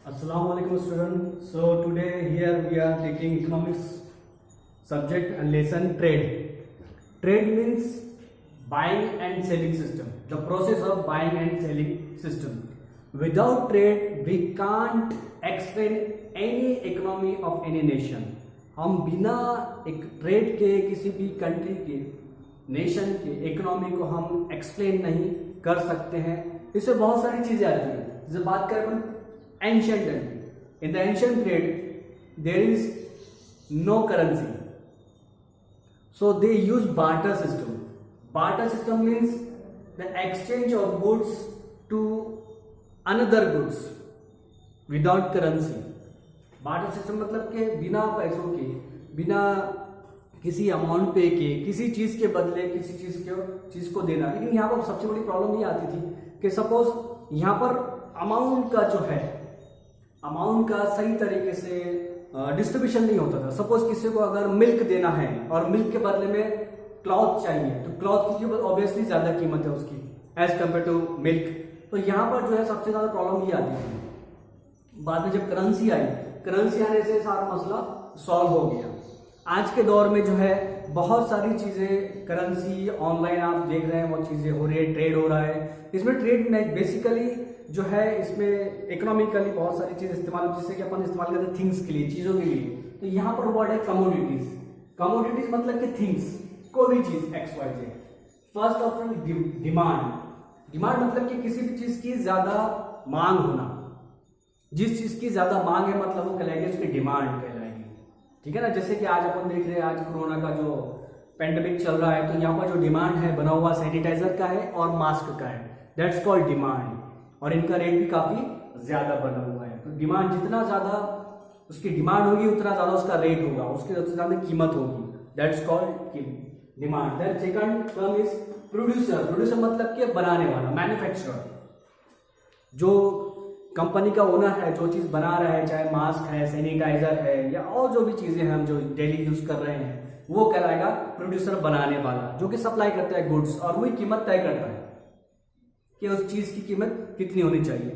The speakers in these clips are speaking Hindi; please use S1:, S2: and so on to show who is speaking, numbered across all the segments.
S1: Assalamu alaikum student. So today here we are taking economics subject and lesson trade. Trade means buying and selling system. The process of buying and selling system. Without trade we can't explain any economy of any nation. हम बिना एक ट्रेड के किसी भी कंट्री के नेशन के इकोनॉमी को हम एक्सप्लेन नहीं कर सकते हैं. इससे बहुत सारी चीजें आती हैं. जैसे बात करें अपन ancient time. In the ancient period there is no currency, so they use barter system. Barter system means the exchange of goods to another goods without currency. Barter system मतलब के बिना पैसों के, बिना किसी अमाउंट पे के, किसी चीज के बदले किसी चीज को देना. लेकिन यहाँ पर सबसे बड़ी प्रॉब्लम ये आती थी कि सपोज यहाँ पर अमाउंट का जो है, अमाउंट का सही तरीके से डिस्ट्रीब्यूशन नहीं होता था. सपोज किसी को अगर मिल्क देना है और मिल्क के बदले में क्लॉथ चाहिए, तो क्लॉथ की ऑब्वियसली ज्यादा कीमत है उसकी एज कम्पेयर टू मिल्क. तो यहाँ पर जो है सबसे ज्यादा प्रॉब्लम ये आती थी. बाद में जब करेंसी आई, करेंसी आने से सारा मसला सॉल्व हो गया. आज के दौर में जो है बहुत सारी चीजें, करेंसी ऑनलाइन आप देख रहे हैं वो चीजें हो रही है, ट्रेड हो रहा है. इसमें ट्रेड में बेसिकली जो है इसमें इकोनॉमिकली बहुत सारी चीज इस्तेमाल, जिससे कि अपन इस्तेमाल करते हैं थिंग्स के लिए, चीजों के लिए. तो यहाँ पर वर्ड है कमोडिटीज. कमोडिटीज मतलब कि थिंग्स, कोई भी चीज X Y Z. First of all demand. Demand मतलब कि किसी भी चीज की ज्यादा मांग होना. जिस चीज की ज्यादा मांग है मतलब वो कहलाएगी, उसकी डिमांड कहलाएगी. ठीक है ना. जैसे कि आज अपन देख रहे हैं, आज कोरोना का जो पेंडेमिक चल रहा है, तो यहाँ पर जो डिमांड है बना हुआ सैनिटाइजर का है और मास्क का है, दैट्स कॉल्ड डिमांड. और इनका रेट भी काफी ज्यादा बना हुआ है. तो डिमांड जितना ज्यादा उसकी डिमांड होगी उतना ज्यादा उसका रेट होगा, उसकी सबसे ज्यादा कीमत होगी. That's called demand. Then second term is producer. Producer मतलब कि बनाने वाला, मैन्युफैक्चरर. जो कंपनी का ओनर है, जो चीज बना रहा है, चाहे मास्क है, सैनिटाइजर है या और जो भी चीजें हैं हम जो डेली यूज कर रहे हैं, वो कहलाएगा प्रोड्यूसर, बनाने वाला, जो कि सप्लाई करता है गुड्स और वही कीमत तय करता है कि उस चीज की कीमत कितनी होनी चाहिए.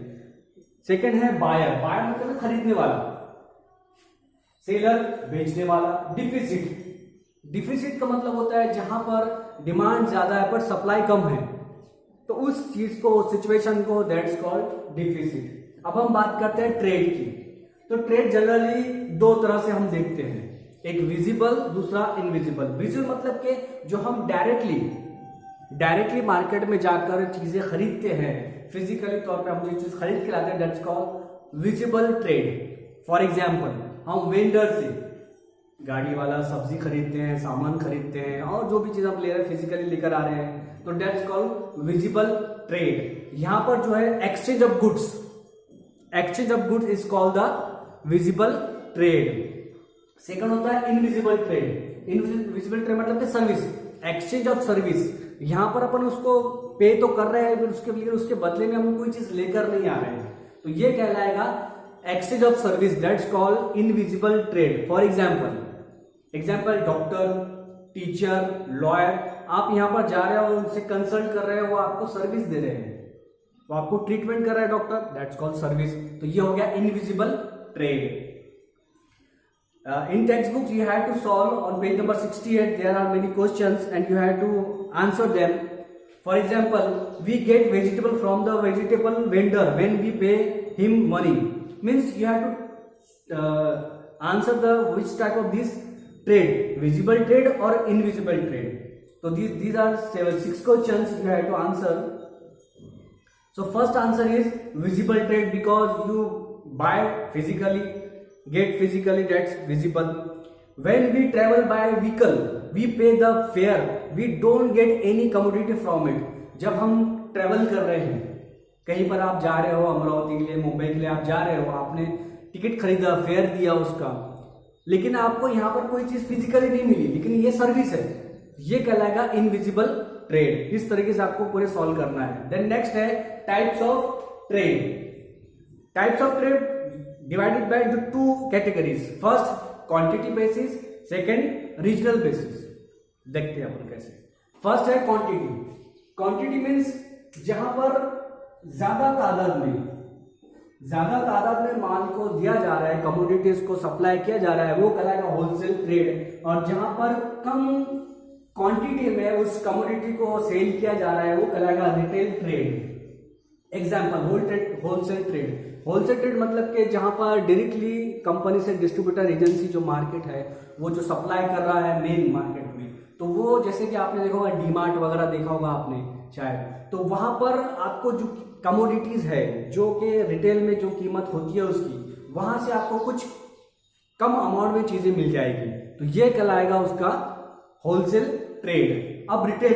S1: सेकंड है बायर. बायर मतलब खरीदने वाला. सेलर बेचने वाला. डिफिसिट. डिफिसिट का मतलब होता है जहां पर डिमांड ज्यादा है पर सप्लाई कम है, तो उस चीज को, उस सिचुएशन को, दैट्स कॉल्ड डिफिसिट. अब हम बात करते हैं ट्रेड की. तो ट्रेड जनरली दो तरह से हम देखते हैं, एक विजिबल, दूसरा इनविजिबल. विजिबल मतलब कि जो हम डायरेक्टली मार्केट में जाकर चीजें खरीदते हैं, फिजिकली तौर पे हम जो चीज खरीद के लाते हैं, that's called visible trade. For example, हम वेंडर से, गाड़ी वाला सब्जी खरीदते हैं, सामान खरीदते हैं और जो भी चीज आप ले रहे हैं फिजिकली लेकर आ रहे हैं, तो दैट्स कॉल्ड विजिबल ट्रेड. यहां पर जो है exchange of goods, exchange of goods is called the visible trade. Second होता है इनविजिबल ट्रेड. इनविजिबल ट्रेड मतलब कि सर्विस, एक्सचेंज ऑफ सर्विस. यहां पर अपन उसको पे तो कर रहे हैं, फिर उसके बदले में हम कोई चीज लेकर नहीं आ रहे हैं, तो ये कहलाएगा exchange of service. That's called invisible trade. For example doctor, teacher, lawyer. आप यहां पर जा रहे हो, उनसे कंसल्ट कर रहे हो, वो आपको सर्विस दे रहे हैं, वो आपको ट्रीटमेंट कर रहा है डॉक्टर, दैट्स कॉल्ड सर्विस. तो ये हो गया invisible trade. In textbooks you have to solve on page number 68. There are many questions and you have to answer them. For example, we get vegetable from the vegetable vendor when we pay him money. Means you have to answer the which type of this trade, visible trade or invisible trade. So these are 6 questions you have to answer. So first answer is visible trade because you buy physically, get physically, that's visible. When we travel by vehicle, we pay the fare, we don't get any commodity from it. जब हम ट्रेवल कर रहे हैं, कहीं पर आप जा रहे हो, अमरावती के लिए, मुंबई के लिए आप जा रहे हो, आपने टिकट खरीदा, फेयर दिया उसका, लेकिन आपको यहाँ पर कोई चीज फिजिकली नहीं मिली, लेकिन ये सर्विस है, ये कहलाएगा इनविजिबल ट्रेड. इस तरीके से आपको पूरे सॉल्व करना है. देन नेक्स्ट है types of trade. Types of trade divided by into two categories. First quantity basis, second regional basis. देखते हैं अपन कैसे. फर्स्ट है क्वांटिटी. क्वांटिटी मीन्स जहां पर ज्यादा तादाद में ज्यादा तादाद में माल को दिया जा रहा है, कमोडिटीज को सप्लाई किया जा रहा है, वो कहलाएगा होलसेल ट्रेड। और जहां पर कम क्वांटिटी में उस कमोडिटी को सेल किया जा रहा है वो कहलाएगा retail trade. Example wholesale trade. Wholesale trade मतलब कि जहां पर डायरेक्टली कंपनी से डिस्ट्रीब्यूटर एजेंसी जो मार्केट है वो जो सप्लाई कर रहा है मेन मार्केट में, तो वो जैसे कि आपने देखा होगा डीमार्ट वगैरह देखा होगा आपने शायद, तो वहां पर आपको जो कमोडिटीज है जो कि रिटेल में जो कीमत होती है उसकी, वहां से आपको कुछ कम अमाउंट में चीजें मिल जाएगी, तो ये कहलाएगा उसका होलसेल ट्रेड। अब रिटेल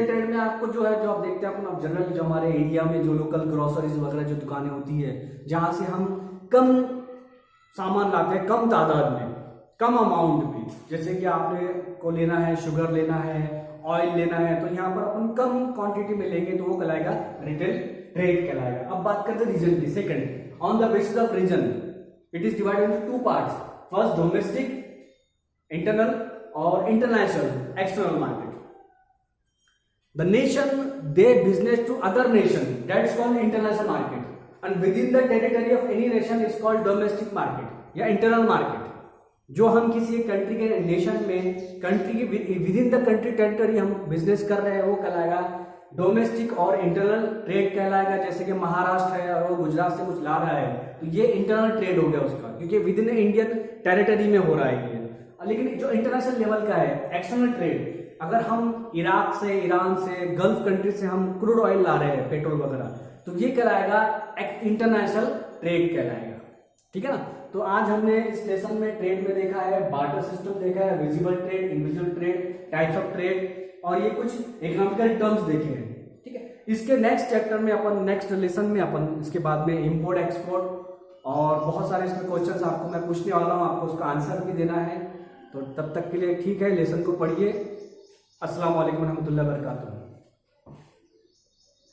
S1: ट्रेड में आपको जो है, जो आप देखते हैं अपन जनरल जो हमारे एरिया में जो लोकल ग्रोसरीज वगैरह जो दुकानें होती है, जहां से हम कम सामान लाते हैं कम तादाद में, कम अमाउंट में, जैसे कि आपने को लेना है, शुगर लेना है, ऑयल लेना है, तो यहाँ पर अपन कम क्वांटिटी में लेंगे तो वो कहलाएगा रिटेल ट्रेड कहलाएगा। अब बात करते हैं रीजन की। Second, on the basis of region it is divided into two parts. First domestic internal और international external market. The nation they business to other nation, that's called international market, and within the territory of any nation is called domestic market या internal market। जो हम किसी एक कंट्री के नेशन में, कंट्री के with in the country territory हम बिजनेस कर रहे हैं वो कहलाएगा डोमेस्टिक, और इंटरनल ट्रेड कहलाएगा। जैसे कि महाराष्ट्र है और वो गुजरात से कुछ ला रहा है तो ये इंटरनल ट्रेड हो गया उसका, क्योंकि विद इन इंडियन टेरिटरी में हो रहा है ये। लेकिन जो इंटरनेशनल लेवल का है एक्सटर्नल ट्रेड, अगर हम इराक से, ईरान से, गल्फ कंट्री से हम क्रूड ऑयल ला रहे हैं, पेट्रोल वगैरह, तो ये कहलाएगा इंटरनेशनल ट्रेड कहलाएगा। ठीक है ना। तो आज हमने इस लेसन में ट्रेड में देखा है, बार्टर सिस्टम देखा है, visible trade, invisible trade, types of trade, और ये कुछ इकोनॉमिकल टर्म्स देखे हैं। ठीक है। इसके नेक्स्ट चैप्टर में अपन, नेक्स्ट लेसन में अपन इसके बाद में इंपोर्ट एक्सपोर्ट और बहुत सारे इसमें क्वेश्चंस आपको मैं पूछने वाला हूँ, आपको उसका आंसर भी देना है। तो तब तक के लिए ठीक है, लेसन को पढ़िए। अस्सलाम वालेकुम रहमतुल्लाहि व बरकातुहू।